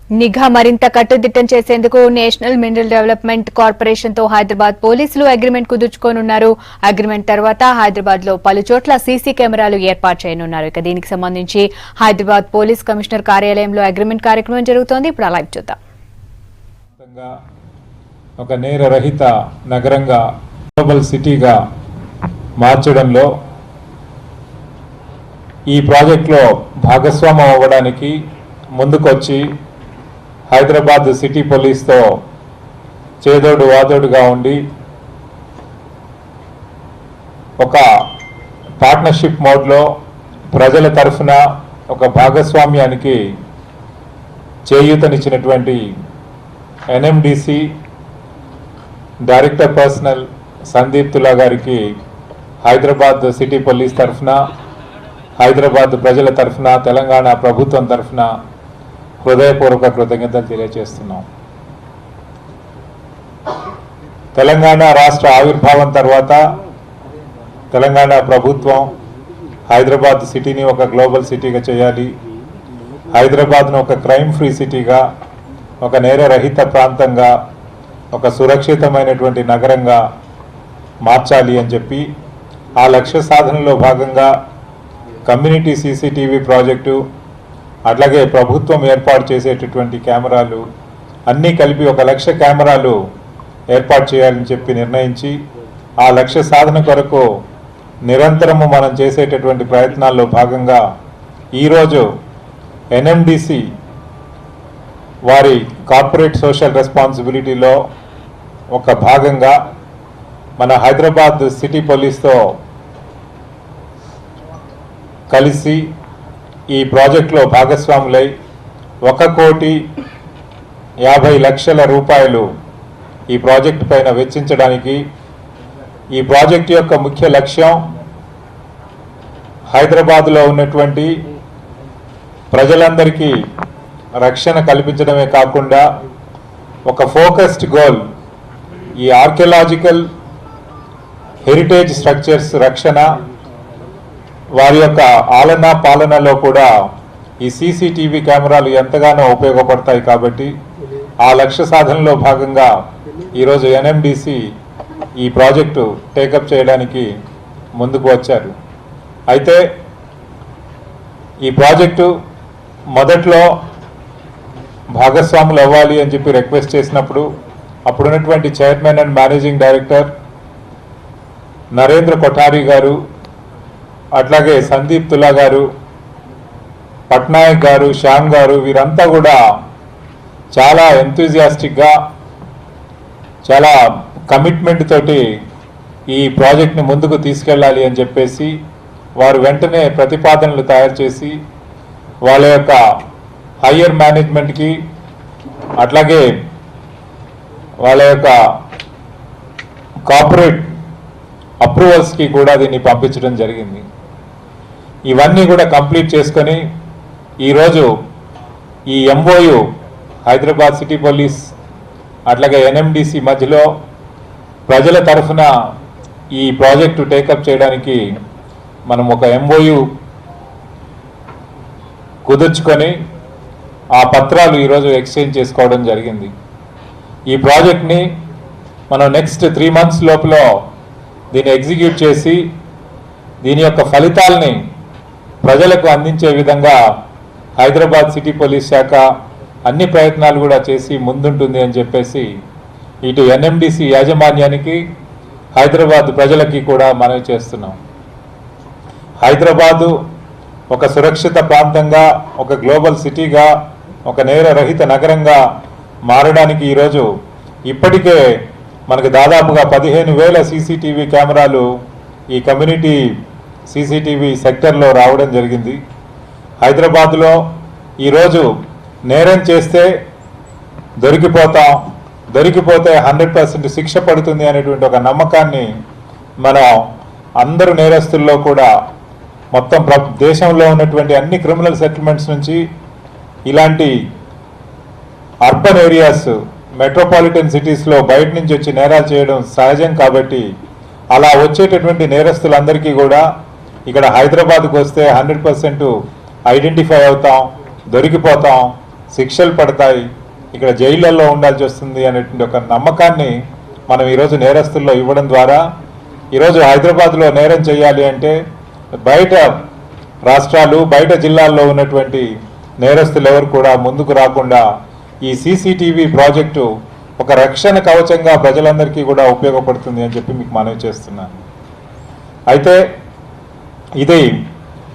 నిఘా మరింత కట్టుదిట్టం చేసేందుకు నేషనల్ మినరల్ డెవలప్మెంట్ కార్పొరేషన్ తో హైదరాబాద్ పోలీసులు అగ్రిమెంట్ కుదుర్చుకోనున్నారు. అగ్రిమెంట్ తర్వాత హైదరాబాద్ లో పలు చోట్ల సీసీ కెమెరాలు ఏర్పాటు చేయనున్నారు. ఇక దీనికి సంబంధించి హైదరాబాద్ పోలీస్ కమిషనర్ కార్యాలయంలో అగ్రిమెంట్ కార్యక్రమం జరుగుతోంది. ఇప్పుడు లైవ్ చూద్దాం. ఒక నేర రహిత నగరంగా గ్లోబల్ సిటీగా మార్చడంలో ఈ ప్రాజెక్టులో భాగస్వామ్యం అవ్వడానికి ముందుకొచ్చి హైదరాబాద్ సిటీ పోలీస్తో చేదోడు వాదోడుగా ఉండి ఒక పార్ట్నర్షిప్ మోడ్లో ప్రజల తరఫున ఒక భాగస్వామ్యానికి చేయూతనిచ్చినటువంటి ఎన్ఎండిసి డైరెక్టర్ పర్సనల్ సందీప్ తులా గారికి హైదరాబాద్ సిటీ పోలీస్ తరఫున, హైదరాబాద్ ప్రజల తరఫున, తెలంగాణ ప్రభుత్వం తరఫున హృదయపూర్వక కృతజ్ఞతలు తెలియజేస్తున్నాం. తెలంగాణ రాష్ట్ర ఆవిర్భావం తర్వాత తెలంగాణ ప్రభుత్వం హైదరాబాద్ సిటీని ఒక గ్లోబల్ సిటీగా చేయాలి, హైదరాబాద్ను ఒక క్రైమ్ ఫ్రీ సిటీగా, ఒక నేరరహిత ప్రాంతంగా, ఒక సురక్షితమైనటువంటి నగరంగా మార్చాలి అని చెప్పి ఆ లక్ష్య సాధనలో భాగంగా కమ్యూనిటీ సీసీటీవీ ప్రాజెక్టు, అట్లాగే ప్రభుత్వం ఏర్పాటు చేసేటటువంటి కెమెరాలు అన్నీ కలిపి 1 లక్ష కెమెరాలు ఏర్పాటు చేయాలని చెప్పి నిర్ణయించి ఆ లక్ష్య సాధన కొరకు నిరంతరము మనం చేసేటటువంటి ప్రయత్నాల్లో భాగంగా ఈరోజు ఎన్ఎండిసి వారి కార్పొరేట్ సోషల్ రెస్పాన్సిబిలిటీలో ఒక భాగంగా మన హైదరాబాద్ సిటీ పోలీస్తో కలిసి ఈ ప్రాజెక్టులో భాగస్వాములై 1,50,00,000 రూపాయలు ఈ ప్రాజెక్టు పైన వెచ్చించడానికి, ఈ ప్రాజెక్టు యొక్క ముఖ్య లక్ష్యం హైదరాబాద్లో ఉన్నటువంటి ప్రజలందరికీ రక్షణ కల్పించడమే కాకుండా ఒక ఫోకస్డ్ గోల్ ఈ ఆర్కియలాజికల్ హెరిటేజ్ స్ట్రక్చర్స్ రక్షణ, వారి యొక్క ఆలనా పాలనలో కూడా ఈ సీసీటీవీ కెమెరాలు ఎంతగానో ఉపయోగపడతాయి. కాబట్టి ఆ లక్ష్య సాధనలో భాగంగా ఈరోజు ఎన్ఎండిసి ఈ ప్రాజెక్టు టేకప్ చేయడానికి ముందుకు వచ్చారు. అయితే ఈ ప్రాజెక్టు మొదట్లో భాగస్వాములు అవ్వాలి అని చెప్పి రిక్వెస్ట్ చేసినప్పుడు అప్పుడున్నటువంటి chairman and managing director Narendra Kothari గారు, అట్లాగే సందీప్ తులా గారు, పట్నాయక్ గారు, శ్యామ్ గారు, వీరంతా కూడా చాలా ఎంతూజియాస్టిక్గా, చాలా కమిట్మెంట్ తోటి ఈ ప్రాజెక్ట్ని ముందుకు తీసుకెళ్ళాలి అని చెప్పేసి వారు వెంటనే ప్రతిపాదనలు తయారు చేసి వాళ్ళ యొక్క హయ్యర్ మేనేజ్మెంట్కి, అట్లాగే వాళ్ళ యొక్క కార్పొరేట్ అప్రూవల్స్కి కూడా దీన్ని పంపించడం జరిగింది. ఇవన్నీ కూడా కంప్లీట్ చేసుకొని ఈరోజు ఈ ఎంఓయు హైదరాబాద్ సిటీ పోలీస్ అట్లాగే ఎన్ఎండిసి మధ్యలో ప్రజల తరఫున ఈ ప్రాజెక్టు టేకప్ చేయడానికి మనం ఒక ఎంఓయు కుదుర్చుకొని ఆ పత్రాలు ఈరోజు ఎక్స్చేంజ్ చేసుకోవడం జరిగింది. ఈ ప్రాజెక్ట్ని మనం నెక్స్ట్ 3 months లోపల దీన్ని ఎగ్జిక్యూట్ చేసి దీని యొక్క ఫలితాలని ప్రజలకు అందించే విధంగా హైదరాబాద్ సిటీ పోలీస్ శాఖ అన్ని ప్రయత్నాలు కూడా చేసి ముందుంటుంది అని చెప్పేసి ఇటు ఎన్ఎండిసి యాజమాన్యానికి, హైదరాబాద్ ప్రజలకి కూడా మనవి చేస్తున్నాం. హైదరాబాదు ఒక సురక్షిత ప్రాంతంగా, ఒక గ్లోబల్ సిటీగా, ఒక నేరరహిత నగరంగా మారడానికి ఈరోజు ఇప్పటికే మనకు దాదాపుగా 15,000 సీసీటీవీ కెమెరాలు ఈ కమ్యూనిటీ సీసీటీవీ సెక్టర్లో రావడం జరిగింది. హైదరాబాద్లో ఈరోజు నేరం చేస్తే దొరికిపోతే 100% శిక్ష పడుతుంది అనేటువంటి ఒక నమ్మకాన్ని మనం అందరూ నేరస్తుల్లో కూడా మొత్తం దేశంలో ఉన్నటువంటి అన్ని క్రిమినల్ సెటిల్మెంట్స్ నుంచి ఇలాంటి అర్బన్ ఏరియాస్, మెట్రోపాలిటన్ సిటీస్లో బయట నుంచి వచ్చి నేరాలు చేయడం సహజం. కాబట్టి అలా వచ్చేటటువంటి నేరస్తులందరికీ కూడా ఇక్కడ హైదరాబాద్కు వస్తే 100% ఐడెంటిఫై అవుతాం, దొరికిపోతాం, శిక్షలు పడతాయి, ఇక్కడ జైళ్ళల్లో ఉండాల్సి వస్తుంది అనేటువంటి ఒక నమ్మకాన్ని మనం ఈరోజు నేరస్తుల్లో ఇవ్వడం ద్వారా ఈరోజు హైదరాబాద్లో నేరం చేయాలి అంటే బయట రాష్ట్రాలు బయట జిల్లాల్లో ఉన్నటువంటి నేరస్తులు ఎవరు కూడా ముందుకు రాకుండా ఈ సీసీటీవీ ప్రాజెక్టు ఒక రక్షణ కవచంగా ప్రజలందరికీ కూడా ఉపయోగపడుతుంది అని చెప్పి మీకు మనవి చేస్తున్నాను. అయితే ఇది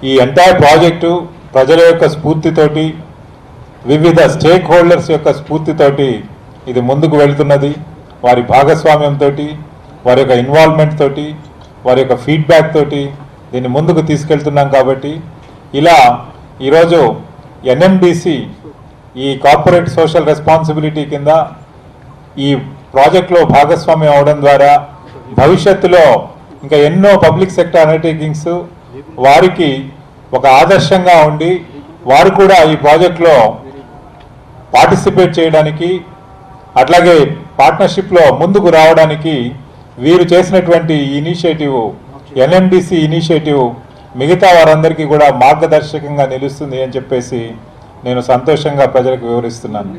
ఈ ఎంటైర్ ప్రాజెక్టు ప్రజల యొక్క స్ఫూర్తితోటి వివిధ స్టేక్ హోల్డర్స్ యొక్క స్ఫూర్తితోటి ఇది ముందుకు వెళ్తున్నది. వారి భాగస్వామ్యంతో, వారి యొక్క ఇన్వాల్వ్మెంట్ తోటి, వారి యొక్క ఫీడ్బ్యాక్ తోటి దీన్ని ముందుకు తీసుకెళ్తున్నాం. కాబట్టి ఇలా ఈరోజు ఎన్ఎండిసి ఈ కార్పొరేట్ సోషల్ రెస్పాన్సిబిలిటీ కింద ఈ ప్రాజెక్ట్లో భాగస్వామ్యం అవడం ద్వారా భవిష్యత్తులో ఇంకా ఎన్నో పబ్లిక్ సెక్టర్ అండర్టేకింగ్స్ వారికి ఒక ఆదర్శంగా ఉండి వారు కూడా ఈ ప్రాజెక్ట్లో పార్టిసిపేట్ చేయడానికి అట్లాగే పార్ట్నర్షిప్లో ముందుకు రావడానికి వీరు చేసినటువంటి ఇనిషియేటివ్ ఎన్ఎండిసి ఇనిషియేటివ్ మిగతా వారందరికీ కూడా మార్గదర్శకంగా నిలుస్తుంది అని చెప్పేసి నేను సంతోషంగా ప్రజలకు వివరిస్తున్నాను.